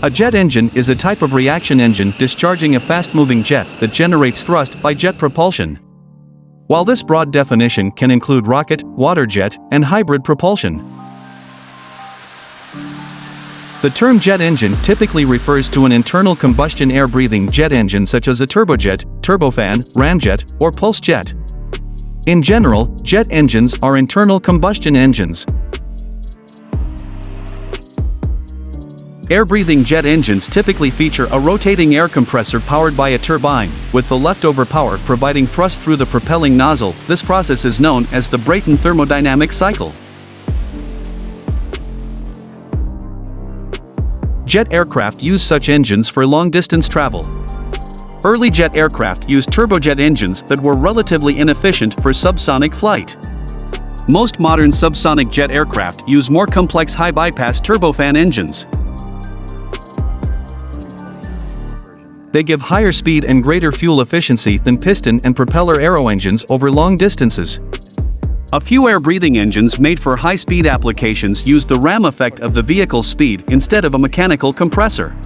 A jet engine is a type of reaction engine discharging a fast-moving jet that generates thrust by jet propulsion. While this broad definition can include rocket, water jet, and hybrid propulsion. The term jet engine typically refers to an internal combustion air-breathing jet engine such as a turbojet, turbofan, ramjet, or pulse jet. In general, jet engines are internal combustion engines. Air-breathing jet engines typically feature a rotating air compressor powered by a turbine, with the leftover power providing thrust through the propelling nozzle. This process is known as the Brayton thermodynamic cycle. Jet aircraft use such engines for long-distance travel. Early jet aircraft used turbojet engines that were relatively inefficient for subsonic flight. Most modern subsonic jet aircraft use more complex high-bypass turbofan engines. They give higher speed and greater fuel efficiency than piston and propeller aeroengines over long distances. A few air-breathing engines made for high-speed applications use the ram effect of the vehicle's speed instead of a mechanical compressor.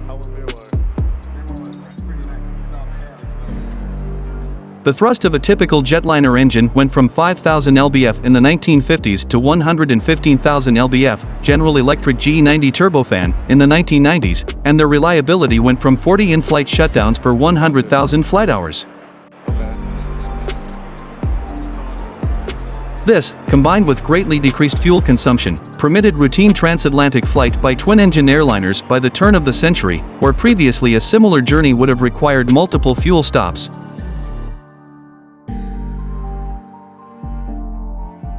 The thrust of a typical jetliner engine went from 5,000 lbf in the 1950s to 115,000 lbf, General Electric GE90 turbofan, in the 1990s, and their reliability went from 40 in-flight shutdowns per 100,000 flight hours. This, combined with greatly decreased fuel consumption, permitted routine transatlantic flight by twin-engine airliners by the turn of the century, where previously a similar journey would have required multiple fuel stops.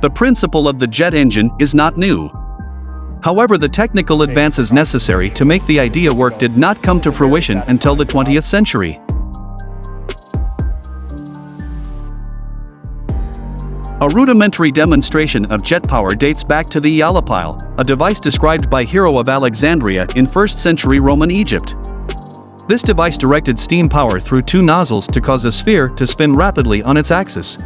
The principle of the jet engine is not new. However, the technical advances necessary to make the idea work did not come to fruition until the 20th century. A rudimentary demonstration of jet power dates back to the Eolipile, a device described by Hero of Alexandria in 1st century Roman Egypt. This device directed steam power through two nozzles to cause a sphere to spin rapidly on its axis.